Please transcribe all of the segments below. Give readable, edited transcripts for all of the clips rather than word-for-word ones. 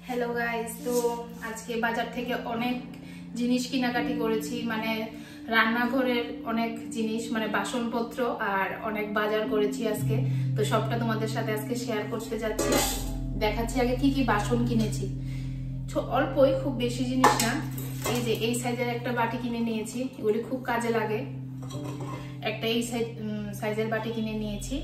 Hello guys, তো আজকে বাজার থেকে অনেক জিনিস কেনাকাটি করেছি, মানে রান্নাঘরের অনেক জিনিস, মানে বাসনপত্র আর অনেক বাজার করেছি আজকে। তো সবটা তোমাদের সাথে আজকে শেয়ার করতে যাচ্ছি। দেখাচ্ছি আগে কি কি বাসন কিনেছি। অল্পই, খুব বেশি জিনিস না। এই যে এই সাইজের একটা বাটি কিনে নিয়েছি, এগুলি খুব কাজে লাগে। একটা এই সাইজের বাটি কিনে নিয়েছি,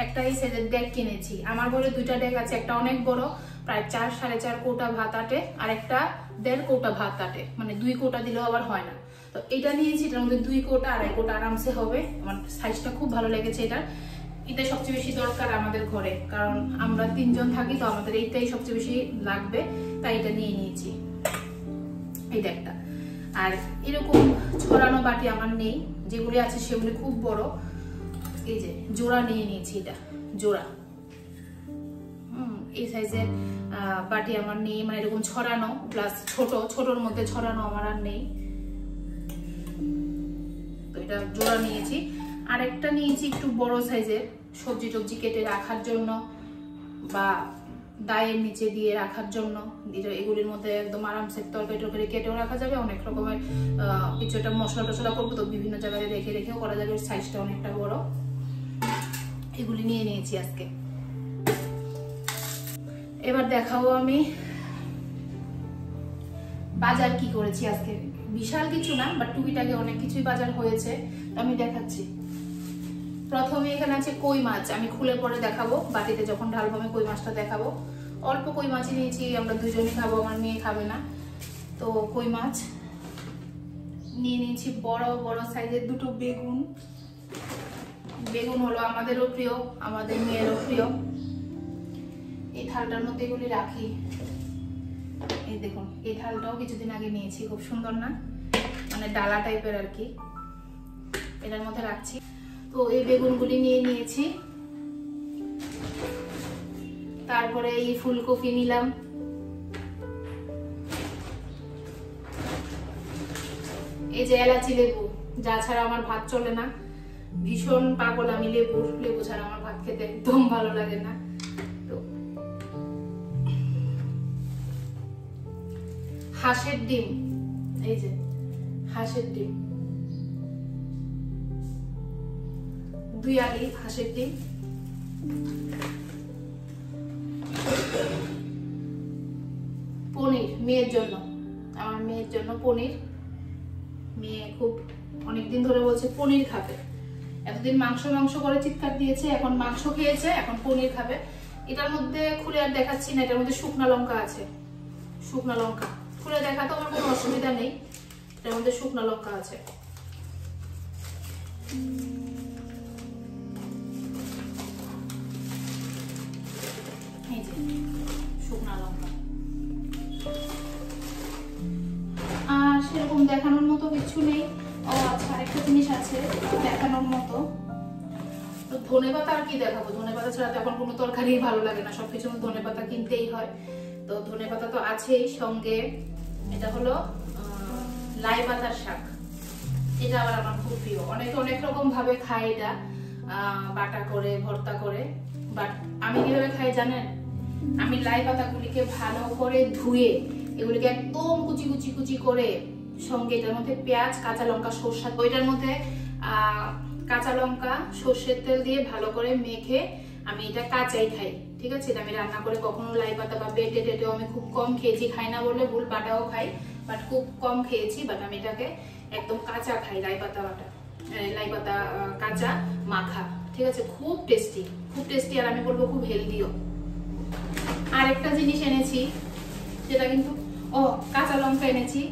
একটা এই সাইজের ডেক কিনেছি। আমার ঘরে দুইটা ডেক আছে, একটা অনেক বড়, প্রায় 4-4.5 কৌটা ভাত আটে, আর একটা 1.5 কৌটা ভাত আটে, মানে 2 কৌটা দিলেও আবার হয় না। তো এটা নিয়েছি, এটার মধ্যে 2 কৌটা 2.5 কৌটা আরামসে হবে। আমার সাইজটা খুব ভালো লেগেছে। এটা সবচেয়ে বেশি দরকার আমাদের ঘরে, কারণ আমরা 3 জন থাকি, তো আমাদের এইটাই সবচেয়ে বেশি লাগবে, তাই এটা নিয়ে নিয়েছি। এইটা একটা। আর এরকম ছড়ানো বাটি আমার নেই, যেগুলি আছে সেগুলি খুব বড়। এই যে জোড়া নিয়ে নিয়েছি, এটা জোড়া। এই সাইজের বাটি আমার নেই, মানে এরকম ছড়ানো প্লাস ছোটর মধ্যে ছড়ানো আমার আর নেই। তো এটা জোড়া নিয়েছি। আর একটা নিয়েছি একটু বড় সাইজের, সবজি টবজি কেটে রাখার জন্য বা দায়ের নিচে দিয়ে রাখার জন্য। এগুলির মধ্যে একদম আরামসে তরকারি কেটেও রাখা যাবে, অনেক রকমের কিছু একটা মশলা টসলা করবো, তো বিভিন্ন জায়গায় রেখেও করা যাবে। সাইজটা অনেকটা বড়। এগুলি নিয়ে নিয়েছি আজকে। এবার দেখাবো আমি বাজার কি করেছি আজকে। বিশাল কিছু না, বাট টুকিটাকে অনেক কিছুই বাজার হয়েছে, আমি দেখাচ্ছি। প্রথমে এখানে আছে কই মাছ, আমি খুলে পরে দেখাবো। বাটিতে যখন ঢালবো আমি কই মাছটা দেখাবো। অল্প কই মাছই নিয়েছি, আমরা দুজনই খাবো, আমার মেয়ে খাবে না। তো কই মাছ নিয়ে নিয়েছি। বড় বড় সাইজের 2টো বেগুন। বেগুন হলো আমাদেরও প্রিয়, আমাদের মেয়েরও প্রিয়। এই থালটার মধ্যে এগুলি রাখি। এই দেখুন, এই থালটাও কিছুদিন আগে নিয়েছি, খুব সুন্দর না, মানে ডালা টাইপের আর কি। এটার মধ্যে রাখছি। তো এই বেগুনগুলি নিয়ে নিয়েছি। তারপরে এই ফুলকপি নিলাম। এই যে এলাচি লেবু, যা ছাড়া আমার ভাত চলে না। ভীষণ পাগল আমি লেবু ছাড়া আমার ভাত খেতে একদম ভালো লাগে না। তো হাঁসের ডিম, এই যে হাঁসের ডিম, 2 আলি হাঁসের ডিম। পনির মেয়ের জন্য, আমার মেয়ের জন্য পনির। মেয়ে খুব অনেকদিন ধরে বলছে পনির খাবে। এতদিন মাংস করে চিৎকার দিয়েছে, এখন মাংস খেয়েছে, এখন পনির খাবে। এটার মধ্যে খুলে আর দেখাচ্ছি না, এটার মধ্যে শুকনা লঙ্কা আছে। শুকনা লঙ্কা খুলে দেখাতে আমার কোনো অসুবিধা নেই, এটার মধ্যে শুকনা লঙ্কা আছে। এই যে শুকনা লঙ্কা। আর সেরকম দেখানোর মতো কিছু নেই। ও আচ্ছা, আরেকটা জিনিস আছে দেখানোর মতো। তো ধনেপাতা আর কি দেখাবো, ধনেপাতা ছাড়া তো এখন কোনো তরকারি ভালো লাগে না, সবকিছু ধনেপাতা কিনতেই হয়। তো ধনেপাতা তো আছেই সঙ্গে। এটা হলো লাই পাতার শাক। এটা আবার আমার খুব প্রিয়। অনেকে অনেক রকম ভাবে খায় এটা, বাটা করে, ভর্তা করে। বাট আমি কিভাবে খাই জানেন? আমি লাই পাতাগুলিকে ভালো করে ধুয়ে এগুলিকে একদম কুচি কুচি কুচি করে, সঙ্গে এটার মধ্যে পেঁয়াজ, কাঁচা লঙ্কা, সরষা, ওইটার মধ্যে কাঁচা লঙ্কা, সর্ষের তেল দিয়ে ভালো করে মেখে আমি এটা কাঁচাই খাই। ঠিক আছে, এটা আমি রান্না করে কখনো লাই পাতা বা বেটে টেটেও আমি খুব কম খেয়েছি, খাই না বললে ভুল, বাটাও খাই, বাট খুব কম খেয়েছি। বাট আমি এটাকে একদম কাঁচা খাই, লাই পাতা বাটা, লাই পাতা কাঁচা মাখা। ঠিক আছে, খুব টেস্টি, খুব টেস্টি। আর আমি বলবো খুব হেলদিও। আর একটা জিনিস এনেছি, যেটা কিন্তু কাঁচা লঙ্কা এনেছি।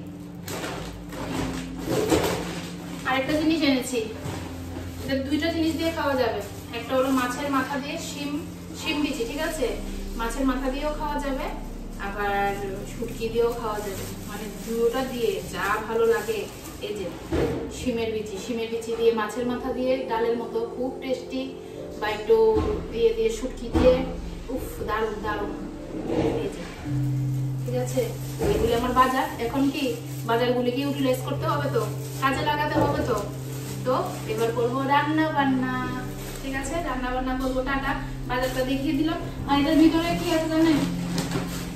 আরেকটা জিনিস এনেছি, এটা 2টা জিনিস দিয়ে খাওয়া যাবে। একটা হলো মাছের মাথা দিয়ে শিম বিচি, ঠিক আছে, মাছের মাথা দিয়েও খাওয়া যাবে, আবার শুটকি দিয়েও খাওয়া যাবে, মানে 2টা দিয়ে যা ভালো লাগে। এই যে শিমের বিচি দিয়ে, মাছের মাথা দিয়ে ডালের মতো খুব টেস্টি, বা একটু দিয়ে শুটকি দিয়ে, উফ দারুণ দারুণ। এই যে, ঠিক আছে, এগুলি আমার বাজার। এখন কি বাজারগুলিকে ইউটিলাইজ করতে হবে, তো কাজে লাগাতে হবে। তো এবার করবো রান্না বান্না। ঠিক আছে, রান্না বান্না করবো। টাটা। বাজারটা দেখিয়ে দিলাম। আর এটার ভিতরে কি আছে জানেন,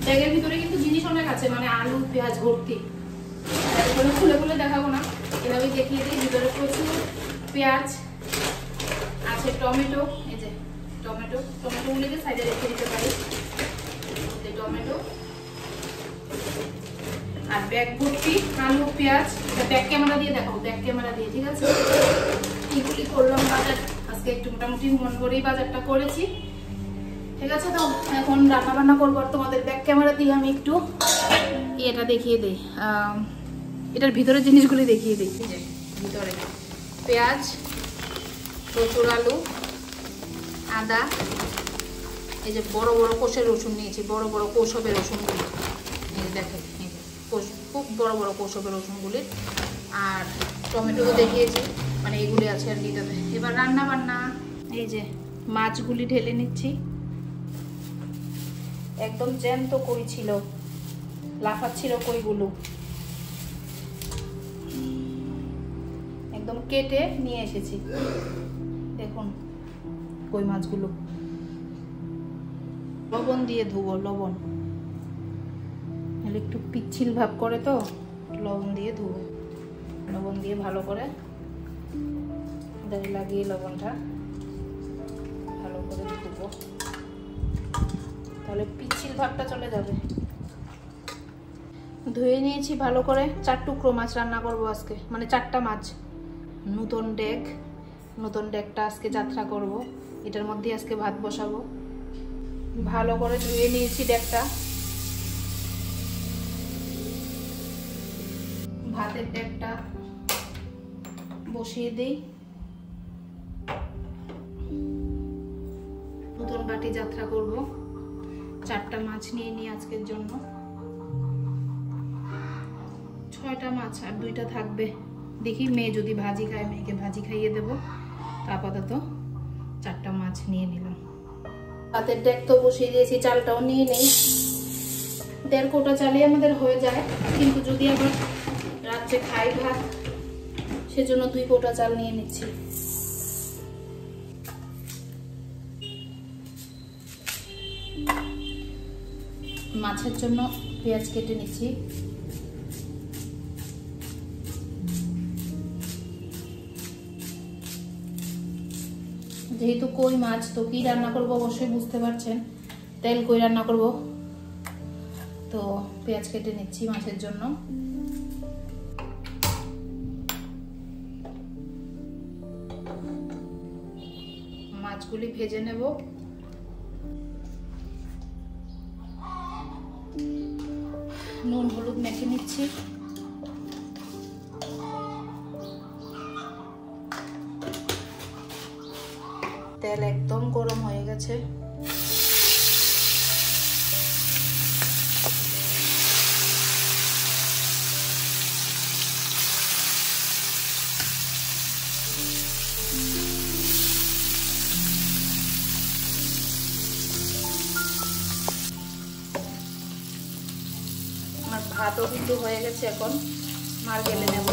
ব্যাগের ভিতরে কিন্তু জিনিস অনেক আছে, মানে আলু পেঁয়াজ ভর্তি। এগুলো খুলে খুলে দেখাবো না, এভাবে দেখিয়ে দিই। ভিতরে প্রচুর পেঁয়াজ আছে, টমেটো, এই যে টমেটো, টমেটোগুলোকে সাইডে রেখে দিতে পারি। টমেটো আর ব্যাগ ভর্তি আলু পেঁয়াজ। ব্যাক ক্যামেরা দিয়ে দেখাবো, ব্যাক ক্যামেরা দিয়ে, ঠিক আছে। এইগুলি করলাম বাজার আজকে, একটু মোটামুটি মন করেই বাজারটা করেছি, ঠিক আছে। তো এখন রান্না বান্না করবো। আর তোমাদের ব্যাক ক্যামেরা দিয়ে আমি একটু এটা দেখিয়ে দিই, এটার ভিতরের জিনিসগুলি দেখিয়ে দিই। যে ভিতরে পেঁয়াজ, প্রচুর আলু, আদা, এই যে বড় বড় কোষের রসুন নিয়েছি, বড় বড় কোষ হবে রসুনগুলি, এই দেখেন, এই যে কোষ, খুব বড় বড় কোষ হবে রসুনগুলি। আর টমেটো দেখিয়েছি, মানে এগুলি আছে আর কি। এবার রান্না বান্না, এই যে মাছগুলি ঢেলে নিচ্ছি। একদম জ্যান্ত কই ছিল, লাফাচ্ছিল কইগুলো, একদম কেটে নিয়ে এসেছি। দেখুন কই মাছগুলো, লবণ দিয়ে ধুবো, লবণ একটু পিচ্ছিল ভাব করে, তো লবণ দিয়ে ধুবো। লবণ দিয়ে ভালো করে গায়ে লাগিয়ে লবণটা ভালো করে ধুবো, তাহলে পিচ্ছিল ভাবটা চলে যাবে। ধুয়ে নিয়েছি ভালো করে। 4 টুকরো মাছ রান্না করবো আজকে, মানে 4টা মাছ। নতুন ডেকটা আজকে যাত্রা করব, এটার মধ্যে আজকে ভাত বসাবো। ভালো করে ধুয়ে নিয়েছি ডেকটা। ভাতের ডেকটা বসিয়ে দিই। নতুন বাটি যাত্রা করব। 4টা মাছ নিয়ে নিই আজকের জন্য। 6টা মাছ, আর 2টা থাকবে। দেখি মেয়ে যদি ভাজি খায়, মেয়েকে ভাজি খাইয়ে দেবো। আপাতত 4টা মাছ নিয়ে নিলাম। ভাতের ডেক তো বসিয়ে দিয়েছি, চালটাও নিয়ে নেই। 1.5 কোটা চালে আমাদের হয়ে যায়, কিন্তু যদি আবার রাত্রে খাই ভাত, সেজন্য 2 কোটা চাল নিয়ে নিচ্ছি। মাছের জন্য পেঁয়াজ কেটে নিচ্ছি। যেহেতু কই মাছ, তো কি রান্না করব অবশ্যই বুঝতে পারছেন। তেল কই রান্না করব, তো পেঁয়াজ কেটে নিচ্ছি মাছের জন্য। মাছগুলি ভেজে নেব। নুন হলুদ মেখে নিচ্ছি। তেল একদম গরম হয়ে গেছে। আমার ভাতও কিন্তু হয়ে গেছে, এখন মার গেলে নেব।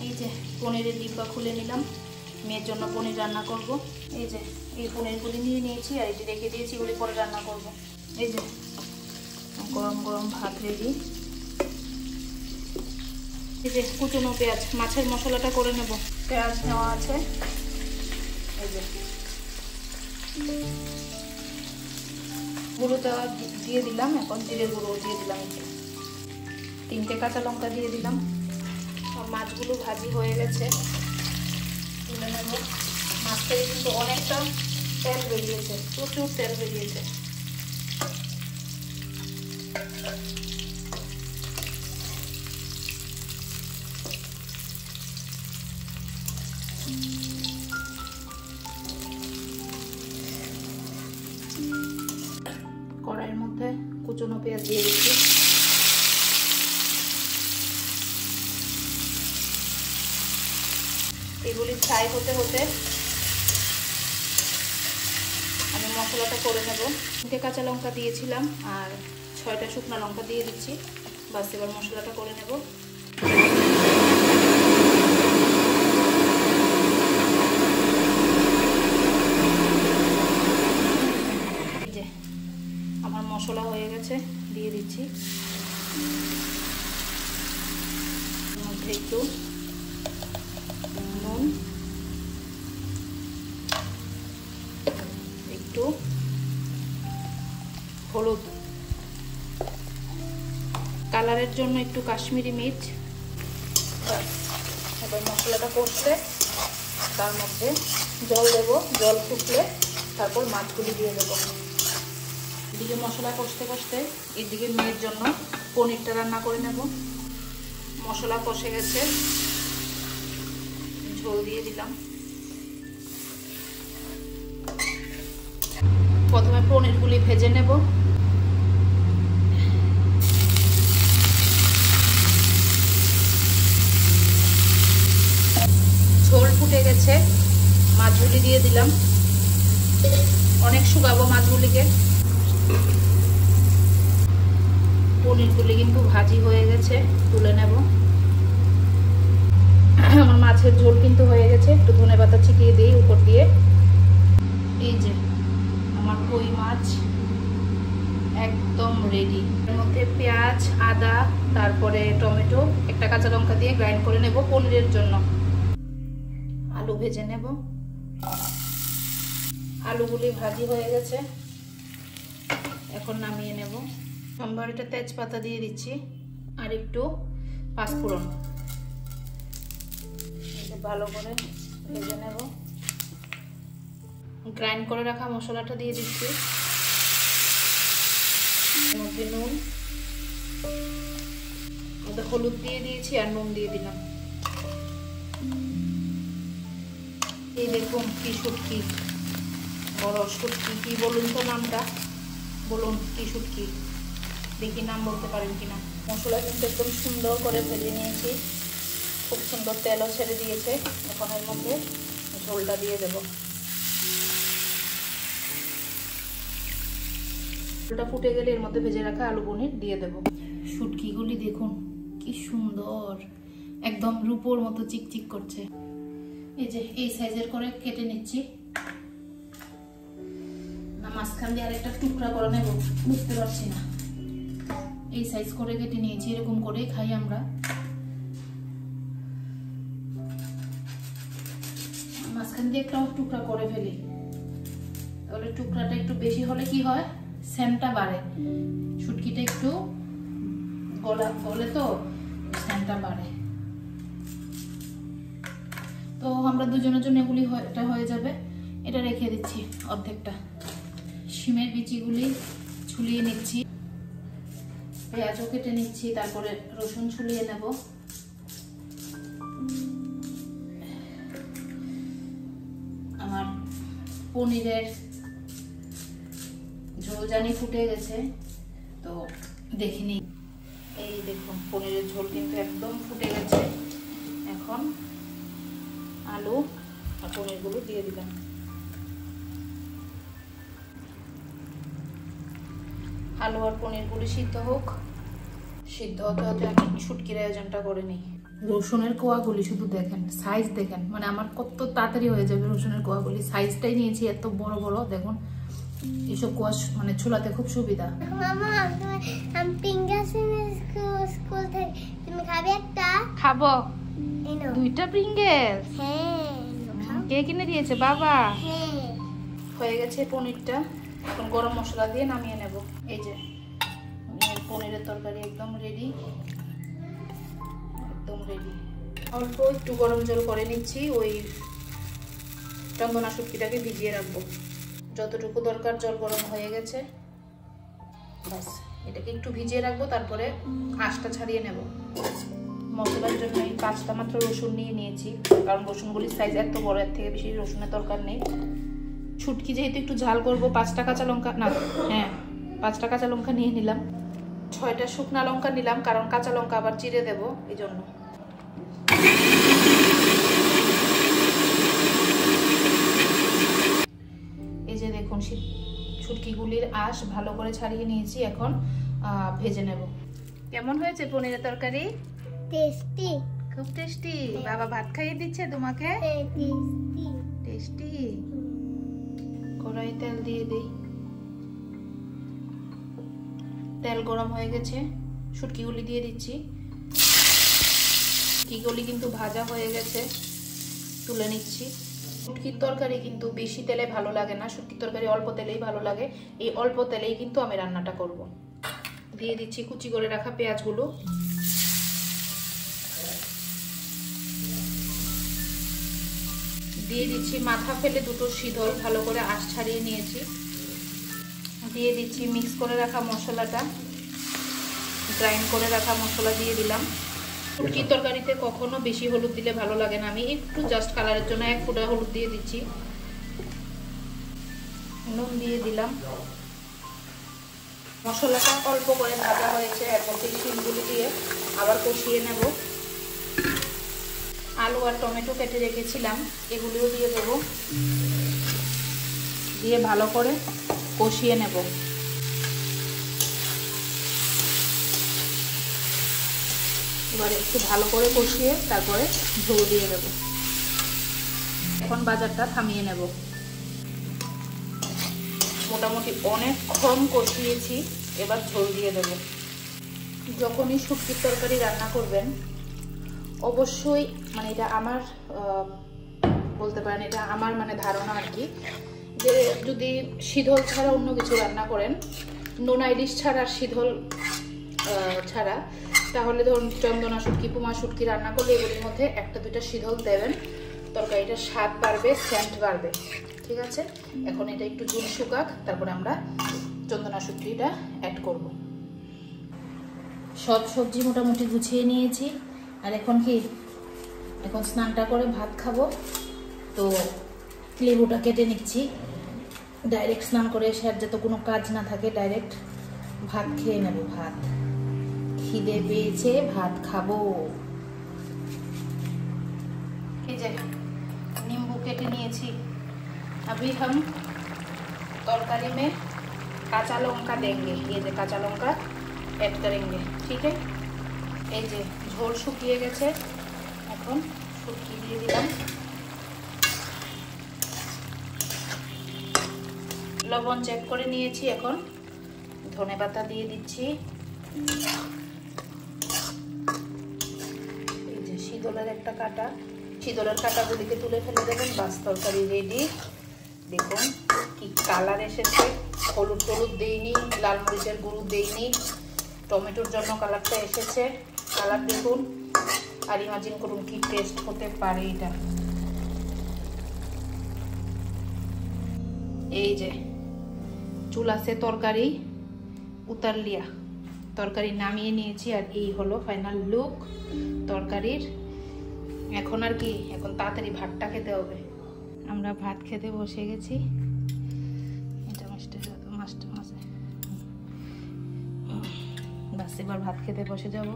এই যে পনিরের ডিব্বা খুলে নিলাম, মেয়ের জন্য পনির রান্না করব। এই যে এই পনিরগুলি নিয়ে নিয়েছি, আর এটি রেখে দিয়েছি, ওগুলি পরে রান্না করব। এই যে গরম গরম ভাত রেডি। এই যে কুচনো পেঁয়াজ, মাছের মশলাটা করে নেব। পেঁয়াজ নেওয়া আছে, এই যে গুঁড়োটা দিয়ে দিলাম। এখন জিরে গুঁড়ো দিয়ে দিলাম, 3টে কাঁচা লঙ্কা দিয়ে দিলাম। মাছগুলো ভাজি হয়ে গেছে, তুলে নেব। মাছ থেকে কিন্তু অনেকটা তেল বেরিয়েছে, প্রচুর তেল বেরিয়েছে। কড়াইয়ের মধ্যে কুচনো পেঁয়াজ দিয়ে দিচ্ছি। এগুলি ফ্রাই হতে হতে আমি মশলাটা করে নেব। 3টে কাঁচা লঙ্কা দিয়েছিলাম আর 6টা শুকনো লঙ্কা দিয়ে দিচ্ছি। বাস এবার মশলাটা করে নেব। এই যে আমার মশলা হয়ে গেছে, দিয়ে দিচ্ছি। মধ্যে একটু নুন, একটু হলুদ, কালারের জন্য একটু কাশ্মীরি মির্চ। এবার মশলাটা কষতে তার মধ্যে জল দেব, জল ফুটলে তারপর মাছগুলি দিয়ে দেবো। এদিকে মশলা কষতে কষতে এদিকে মেয়ের জন্য পনিরটা রান্না করে নেব। মশলা কষে গেছে, ঝোল দিয়ে দিলাম। প্রথমে পনিরগুলি ভেজে নেব। ঝোল ফুটে গেছে, মাছগুলি দিয়ে দিলাম। অনেক শুকাবো মাছগুলিকে। পনিরগুলি কিন্তু ভাজি হয়ে গেছে, তুলে নেব। আমার মাছের ঝোল কিন্তু হয়ে গেছে, একটু ধনেপাতা ছিটিয়ে দিই উপর দিয়ে। এই যে আমার কই মাছ একদম রেডি। এর মধ্যে পেঁয়াজ, আদা, তারপরে টমেটো, একটা কাঁচা লঙ্কা দিয়ে গ্রাইন্ড করে নেব পনিরের জন্য। আলু ভেজে নেব। আলুগুলি ভাজি হয়ে গেছে, এখন নামিয়ে নেব। সম্বারিটা তেজপাতা দিয়ে দিচ্ছি আর একটু পাঁচফোড়ন। ভালো করে ভেজে নেব। গ্রাইন্ড করে রাখা মশলাটা দিয়ে দিচ্ছি। এর মধ্যে নুন, হলুদ দিয়ে দিয়েছি আর নুন দিয়ে দিলাম। এই দেখুন কি শুটকি, বড় শুটকি। কি বলুন তো নামটা, বলুন কি শুটকি, দেখি নাম বলতে পারেন কিনা। মশলা কিন্তু একদম সুন্দর করে ভেজে নিয়েছি, খুব সুন্দর তেলও ছেড়ে দিয়েছে। এখন এর মধ্যে ঝোলটা দিয়ে দেব। ঝোলটা ফুটে গেলে এর মধ্যে ভেজে রাখা আলু পনির দিয়ে দেব। শুটকিগুলি দেখুন কি সুন্দর, একদম রূপোর মতো চিকচিক করছে। এই যে এই সাইজের করে কেটে নিচ্ছি। না মাঝখান দিয়ে আরেকটা টুকরা করে নেব, বুঝতে পারছি না। এই সাইজ করে কেটে নিয়েছি, এরকম করেই খাই আমরা। মাঝখান দিয়ে একটা টুকরা করে ফেলি, তাহলে টুকরাটা একটু বেশি হলে কি হয়, সেন্টটা বাড়ে। শুটকিটা একটু গলে তো সেন্টটা বাড়ে। তো আমরা দুজনের জন্য এগুলি এটা হয়ে যাবে। এটা রেখে দিচ্ছি অর্ধেকটা। শিমের বিচিগুলি ছুলিয়ে নিচ্ছি, পেঁয়াজও কেটে নিচ্ছি, তারপরে রসুন ছুলিয়ে নেব। আমার পনিরের ঝোল জানি ফুটে গেছে, তো দেখিনি। এই দেখুন পনিরের ঝোল কিন্তু একদম ফুটে গেছে। এখন আলু আর পনিরগুলো দিয়ে দিলাম। আলু আর পনিরগুলো সিদ্ধ হোক। সিদ্ধ হতে হতে আমি শুটকির আয়োজনটা করে নিই। রসুনের কোয়াগুলি শুধু দেখেন, সাইজ দেখেন, মানে আমার কত তাড়াতাড়ি হয়ে যাবে রসুনের কোয়াগুলি। সাইজটাই নিয়েছি এত বড় বড়, দেখুন এইসব কোয়া মানে ছোলাতে খুব সুবিধা। তুমি খাবে একটা? খাবো। দুইটা প্রিঙ্গেলস? হ্যাঁ। কে কিনে দিয়েছে? বাবা। হ্যাঁ। হয়ে গেছে পনিরটা, এখন গরম মশলা দিয়ে নামিয়ে নেব। এই যে পনিরের তরকারি একদম রেডি, একদম রেডি। অল্প একটু গরম জল করে নিচ্ছি, ওই চন্দনা শুটকিটাকে ভিজিয়ে রাখবো। যতটুকু দরকার জল গরম হয়ে গেছে, বাস এটাকে একটু ভিজিয়ে রাখবো, তারপরে আঁশটা ছাড়িয়ে নেব। মশলার জন্য এই 5টা মাত্র রসুন নিয়ে নিয়েছি, কারণ রসুনগুলির সাইজ এত বড়, এর থেকে বেশি রসুনের দরকার নেই। শুটকি যেহেতু একটু ঝাল করবো, 5টা কাঁচা লঙ্কা, না হ্যাঁ 5টা কাঁচা লঙ্কা নিয়ে নিলাম। 6টা শুকনা লঙ্কা নিলাম, কারণ কাঁচা লঙ্কা আবার চিড়ে দেবো এই জন্য। এই যে দেখুন শুটকিগুলির আঁশ ভালো করে ছাড়িয়ে নিয়েছি, এখন ভেজে নেব। কেমন হয়েছে পনিরের তরকারি? টেস্টি, খুব টেস্টি। বাবা ভাত খাইয়ে দিচ্ছে তোমাকে? টেস্টি। টেস্টি। কড়াই তেল দিয়ে দেই। তেল গরম হয়ে গেছে, শুটকিগুলি দিয়ে দিচ্ছি। শুটকিগুলি কিন্তু ভাজা হয়ে গেছে, তুলে নিচ্ছি। শুটকির তরকারি কিন্তু বেশি তেলে ভালো লাগে না, শুটকির তরকারি অল্প তেলেই ভালো লাগে। এই অল্প তেলেই কিন্তু আমি রান্নাটা করব। দিয়ে দিচ্ছি কুচি করে রাখা পেঁয়াজগুলো। দিয়ে দিচ্ছি মাথা ফেলে দুটো শীতল, ভালো করে আঁশ ছাড়িয়ে নিয়েছি। দিয়ে দিচ্ছি মিক্স করে রাখা মশলাটা, গ্রাইন্ড করে রাখা মশলা দিয়ে দিলাম। শুটকির তরকারিতে কখনো বেশি হলুদ দিলে ভালো লাগে না, আমি একটু জাস্ট কালারের জন্য 1 ফোঁটা হলুদ দিয়ে দিচ্ছি। নুন দিয়ে দিলাম। মশলাটা অল্প করে ভাজা হয়েছে, এখন শিলগুলি দিয়ে আবার কষিয়ে নেব। আলু আর টমেটো কেটে রেখেছিলাম, এগুলিও দিয়ে দেবো, দিয়ে ভালো করে কষিয়ে নেব। এবারে একটু ভালো করে কষিয়ে তারপরে ঝোল দিয়ে দেব। এখন বাজারটা থামিয়ে নেব। মোটামুটি অনেকক্ষণ কষিয়েছি, এবার ঝোল দিয়ে দেব। যখনই শুটকির তরকারি রান্না করবেন অবশ্যই, মানে এটা আমার বলতে পারেন, এটা আমার মানে ধারণা আর কি, যে যদি শীতল ছাড়া অন্য কিছু রান্না করেন, নোনা ইলিশ ছাড়া, শীতল ছাড়া, তাহলে ধরুন চন্দনা শুটকি, পুমা শুটকি রান্না করলে এগুলির মধ্যে 1-2টা শীতল দেবেন, তরকারিটা স্বাদ বাড়বে, সেন্ট বাড়বে। ঠিক আছে, এখন এটা একটু ঝোল শুকাক, তারপরে আমরা চন্দনা শুটকিটা অ্যাড করব। সব সবজি মোটামুটি গুছিয়ে নিয়েছি, আর এখন স্নানটা করে ভাত খাবো, তো লেবুটা কেটে নিচ্ছি। ডাইরেক্ট স্নান করে এসে আর যাতে কোনো কাজ না থাকে, ডাইরেক্ট ভাত খেয়ে নেব। ভাত খিদে পেয়েছে, ভাত খাবো। এই যে नींबू কেটে নিয়েছি। अभी हम तरकारी में কাঁচা লঙ্কা देंगे, ये যে কাঁচা লঙ্কা ऐड करेंगे। ठीक है, এই যে ঝোল শুকিয়ে গেছে, এখন শুটকি দিয়ে দিলাম। লবণ চেক করে নিয়েছি, এখন ধনেপাতা দিয়ে দিচ্ছি। এই যে শীতলের একটা কাঁটা, শীতলের কাঁটাগুলিকে তুলে ফেলে দেবেন, বাস তরকারি রেডি। দেখুন কি কালার এসেছে, হলুদ টলুদ দেইনি, লাল মরিচের গুঁড়ো দেইনি, টমেটোর জন্য কালারটা এসেছে। কালার দেখুন আর ইমাজিন করুন কি টেস্ট হতে পারে এটা। এই যে চুলা সে তরকারি উতার লিয়া, তরকারি নামিয়ে নিয়েছি, আর এই হলো ফাইনাল লুক তরকারির। এখন আর কি, এখন তাড়াতাড়ি ভাতটা খেতে হবে। আমরা ভাত খেতে বসে গেছি। এটা মাছটা বাস, এবার ভাত খেতে বসে যাব।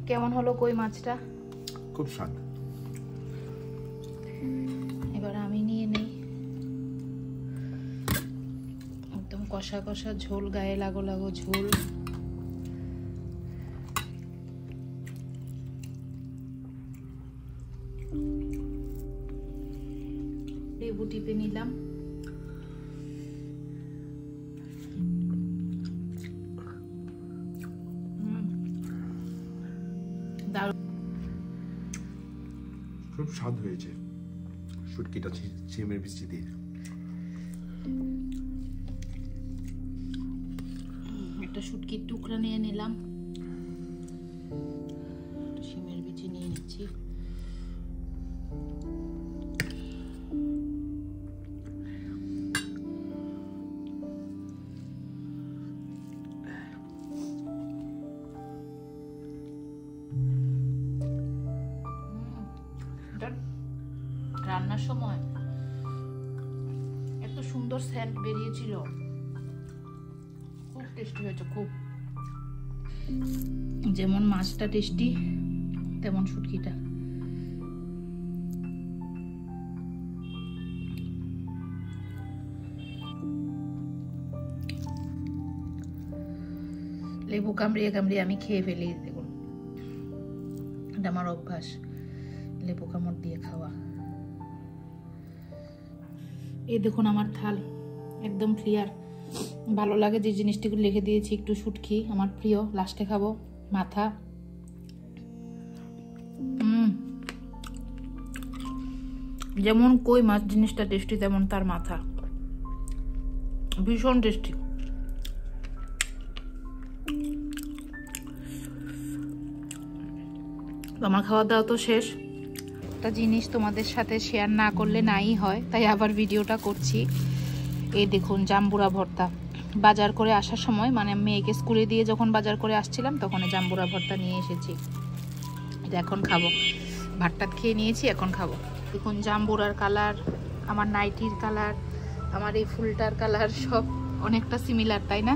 কেমন হলো কই মাছটা? খুব স্বাদ। এবার আমি নিয়ে নেই। একদম কষা কষা ঝোল, গায়ে লাগো লাগো ঝোল। লেবু টিপে নিলাম। খুব স্বাদ হয়েছে শুটকিটা শিমের বৃষ্টি দিয়ে। একটা শুটকির টুকরা নিয়ে নিলাম, শিমের বিচি নিয়ে নিচ্ছি। রান্নার সময় এত সুন্দর সেন্ট বেরিয়েছিল, খুব টেস্টি হয়েছে। খুব, যেমন মাছটা টেস্টি তেমন শুটকিটা। লেবু কামড়িয়ে কামড়িয়ে আমি খেয়ে ফেলি। দেখুন, এটা আমার অভ্যাস, লেবু কামড় দিয়ে খাওয়া। এই দেখুন আমার থাল একদম ক্লিয়ার। ভালো লাগে যে জিনিসটিগুলো লিখে দিয়েছি। একটু শুটকি আমার প্রিয়, লাস্টে খাবো। মাথা, যেমন কই মাছ জিনিসটা টেস্টি, তেমন তার মাথা ভীষণ টেস্টি। আমার খাওয়া দাওয়া তো শেষ। একটা জিনিস তোমাদের সাথে শেয়ার না করলে নাই হয়, তাই আবার ভিডিওটা করছি। এই দেখুন জাম্বুরা ভর্তা। বাজার করে আসার সময়, মানে মেয়েকে স্কুলে দিয়ে যখন বাজার করে আসছিলাম, তখন জাম্বুরা ভর্তা নিয়ে এসেছি। এটা এখন খাবো। ভাতটা খেয়ে নিয়েছি, এখন খাবো। দেখুন জাম্বুরার কালার, আমার নাইটির কালার, আমার এই ফুলটার কালার সব অনেকটা সিমিলার, তাই না?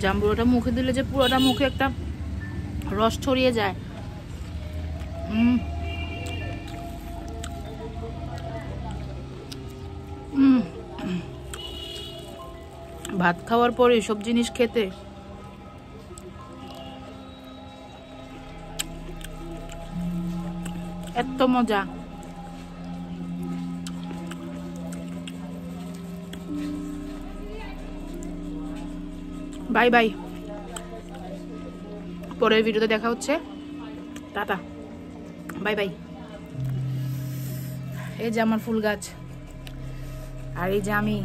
জাম্বুরাটা মুখে দিলে যে পুরোটা মুখে একটা রস ছড়িয়ে যায়। ভাত খাওয়ার পরে সব জিনিস খেতে এত মজা। বাই বাই, পরের ভিডিওতে দেখা হচ্ছে। Tata, bye bye. এই যে আমার ফুল গাছ, আর এই যে আমি